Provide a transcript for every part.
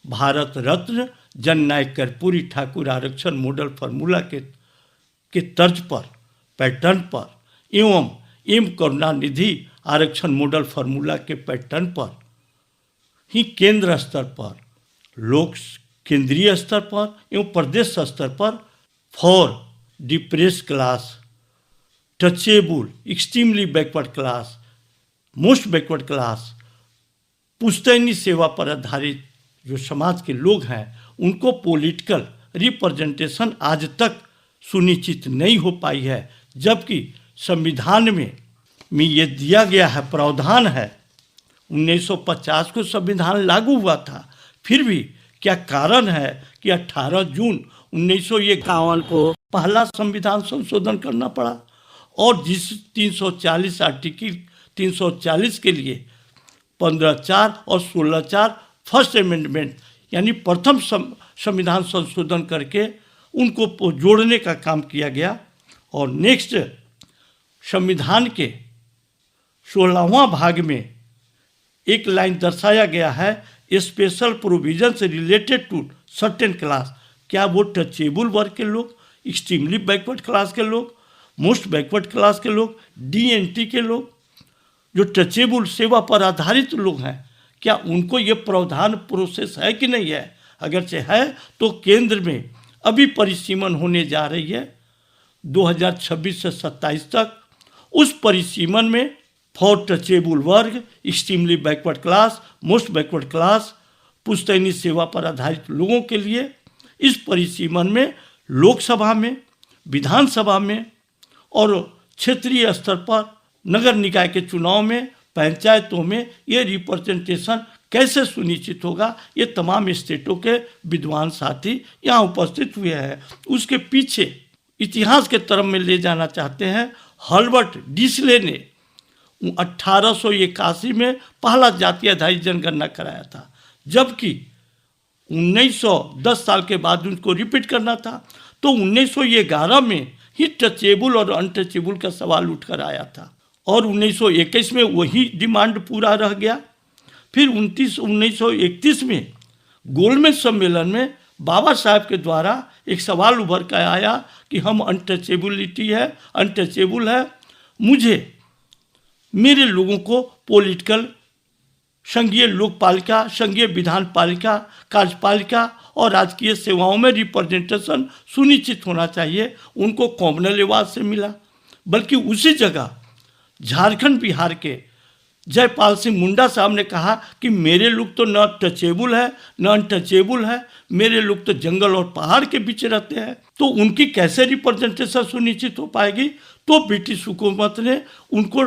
भारत रत्न जननायक कर्पूरी ठाकुर आरक्षण model formula के तर्ज पर, पैटर्न पर एवं एम करुणानिधि आरक्षण मॉडल फार्मूला के पैटर्न पर ही केंद्र स्तर पर, लोक केंद्रीय स्तर पर एवं प्रदेश स्तर पर for depress class, touchable, extremely backward class, most backward class, पुश्तैनी सेवा पर आधारित जो समाज के लोग हैं उनको पॉलिटिकल रिप्रेजेंटेशन आज तक सुनिश्चित नहीं हो पाई है। जबकि संविधान में ये दिया गया है, प्रावधान है, 1950 को संविधान लागू हुआ था, फिर भी क्या कारण है कि 18 जून 1951 को पहला संविधान संशोधन करना पड़ा और जिस 340 आर्टिकल 340 के लिए 15(4) और 16(4) फर्स्ट अमेंडमेंट यानी प्रथम संविधान संशोधन करके उनको जोड़ने का काम किया गया। और नेक्स्ट संविधान के 16वां भाग में एक लाइन दर्शाया गया है, special provisions related to certain class. क्या वो टचेबल वर्ग के लोग, एक्सट्रीमली बैकवर्ड क्लास के लोग, मोस्ट बैकवर्ड क्लास के लोग, DNT के लोग, जो टचेबल सेवा पर आधारित लोग हैं, क्या उनको ये प्रावधान प्रोसेस है कि नहीं है? अगर से है तो केंद्र में अभी परिसीमन होने जा रही है 2026 से 27 तक। उस परिसीमन में फॉर टचेबल वर्ग, extremely backward class, most backward class, पुश्तैनी सेवा पर आधारित लोगों के लिए इस परिसीमन में लोकसभा में, विधानसभा में और क्षेत्रीय स्तर पर नगर निकाय के चुनाव में, पंचायतों में ये रिप्रेजेंटेशन कैसे सुनिश्चित होगा, ये तमाम स्टेटों के विद्वान साथी यहाँ उपस्थित हुए हैं। उसके पीछे इतिहास के तरफ में ले जाना चाहते हैं। हर्बर्ट डिसले ने 1881 में पहला जातीय आधारित जनगणना कराया था, जबकि 1910 साल के बाद उनको रिपीट करना था। तो 1911 में ही टचेबल और अनटचेबल का सवाल उठकर आया था और 1921 में वही डिमांड पूरा रह गया। फिर 1931 में गोलमेज सम्मेलन में बाबा साहब के द्वारा एक सवाल उभर कर आया कि हम अनटचेबल है, मुझे मेरे लोगों को पॉलिटिकल, संघीय लोकपालिका, संघीय विधान पालिका, कार्यपालिका और राजकीय सेवाओं में रिप्रेजेंटेशन सुनिश्चित होना चाहिए। उनको कॉमनल अवार्ड से मिला। बल्कि उसी जगह झारखंड बिहार के जयपाल सिंह मुंडा साहब ने कहा कि मेरे लोग तो न टचेबल है न अनटचेबल है, मेरे लोग तो जंगल और पहाड़ के बीच रहते हैं, तो उनकी कैसे रिप्रेजेंटेशन सुनिश्चित हो पाएगी। तो ब्रिटिश हुकूमत ने उनको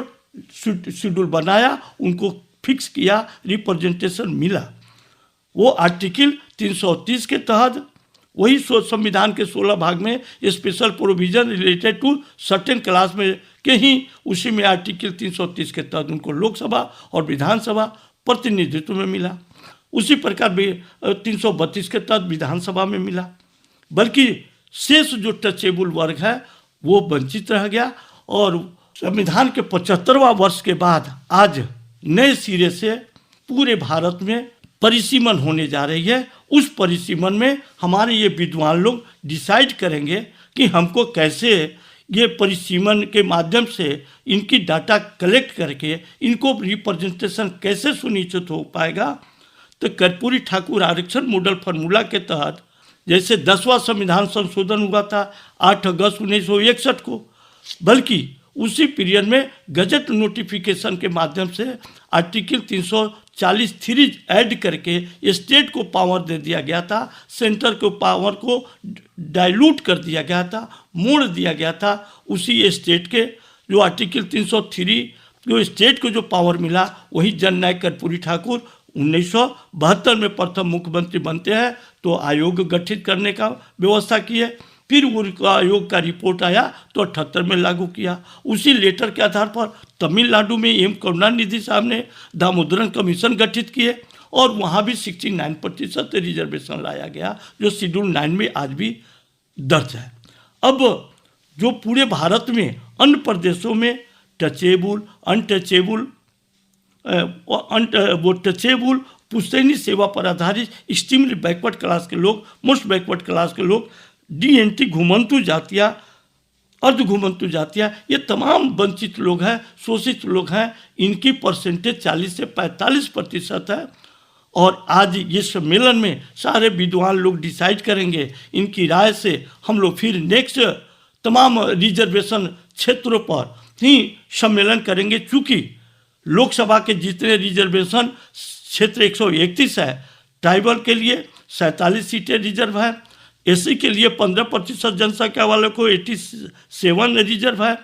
शेड्यूल बनाया, उनको फिक्स किया, रिप्रेजेंटेशन मिला। वो आर्टिकल 330 के तहत वही संविधान के 16 भाग में special provision related to certain class में के ही उसी में आर्टिकल 330 के तहत उनको लोकसभा और विधानसभा प्रतिनिधित्व में मिला। उसी प्रकार 332 के तहत विधानसभा में मिला। बल्कि शेष जो टचेबल वर्ग है वो वंचित रह गया। और संविधान के 75वां वर्ष के बाद आज नए सिरे से पूरे भारत में परिसीमन होने जा रही है। उस परिसीमन में हमारे ये विद्वान लोग डिसाइड करेंगे कि हमको कैसे ये परिसीमन के माध्यम से इनकी डाटा कलेक्ट करके इनको रिप्रेजेंटेशन कैसे सुनिश्चित हो पाएगा। तो कर्पूरी ठाकुर आरक्षण मॉडल फार्मूला के तहत जैसे 10वां संविधान संशोधन हुआ था 8 अगस्त 1961 को, बल्कि उसी पीरियड में गजट नोटिफिकेशन के माध्यम से आर्टिकल 340(3) ऐड करके स्टेट को पावर दे दिया गया था, सेंटर को पावर को डाइल्यूट कर दिया गया था, मोड़ दिया गया था। उसी स्टेट के जो आर्टिकल 303 जो स्टेट को जो पावर मिला वही जननायक कर्पूरी ठाकुर 1972 में प्रथम मुख्यमंत्री बनते हैं तो आयोग गठित करने का व्यवस्था की है। फिर उनका आयोग का रिपोर्ट आया तो 78 में लागू किया। उसी लेटर के आधार पर तमिलनाडु में एम करुणानिधि साहब ने दामोदरन कमीशन गठित किए और वहाँ भी 69% रिजर्वेशन लाया गया जो शेड्यूल 9 में आज भी दर्ज है। अब जो पूरे भारत में अन्य प्रदेशों में टचेबल, अनटचेबल, वो टचेबल, पुश्तैनी सेवा पर आधारित एक्सट्रीमली बैकवर्ड क्लास के लोग, मोस्ट बैकवर्ड क्लास के लोग, DNT घुमंतु जातियाँ, अर्ध घुमंतु जातियाँ, ये तमाम वंचित लोग हैं, शोषित लोग हैं। इनकी परसेंटेज 40 से 45% है। और आज ये सम्मेलन में सारे विद्वान लोग डिसाइड करेंगे, इनकी राय से हम लोग फिर नेक्स्ट तमाम रिजर्वेशन क्षेत्रों पर ही सम्मेलन करेंगे। चूँकि लोकसभा के जितने रिजर्वेशन क्षेत्र 131 है, ट्राइबल के लिए 47 सीटें रिजर्व है, SC के लिए 15% जनसंख्या वालों को 87 रिजर्व है।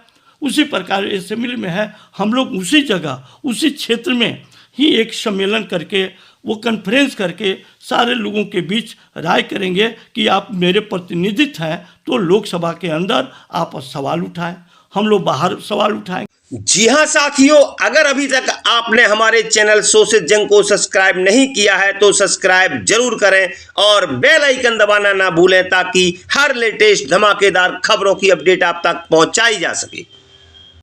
उसी प्रकार असेंबली में है। हम लोग उसी जगह, उसी क्षेत्र में ही एक सम्मेलन करके, वो कॉन्फ्रेंस करके सारे लोगों के बीच राय करेंगे कि आप मेरे प्रतिनिधित्व हैं तो लोकसभा के अंदर आप सवाल उठाएं, हम लोग बाहर सवाल उठाएं। जी हाँ साथियों, अगर अभी तक आपने हमारे चैनल शोषित जंग को सब्सक्राइब नहीं किया है तो सब्सक्राइब जरूर करें और बेल आइकन दबाना ना भूलें ताकि हर लेटेस्ट धमाकेदार खबरों की अपडेट आप तक पहुंचाई जा सके।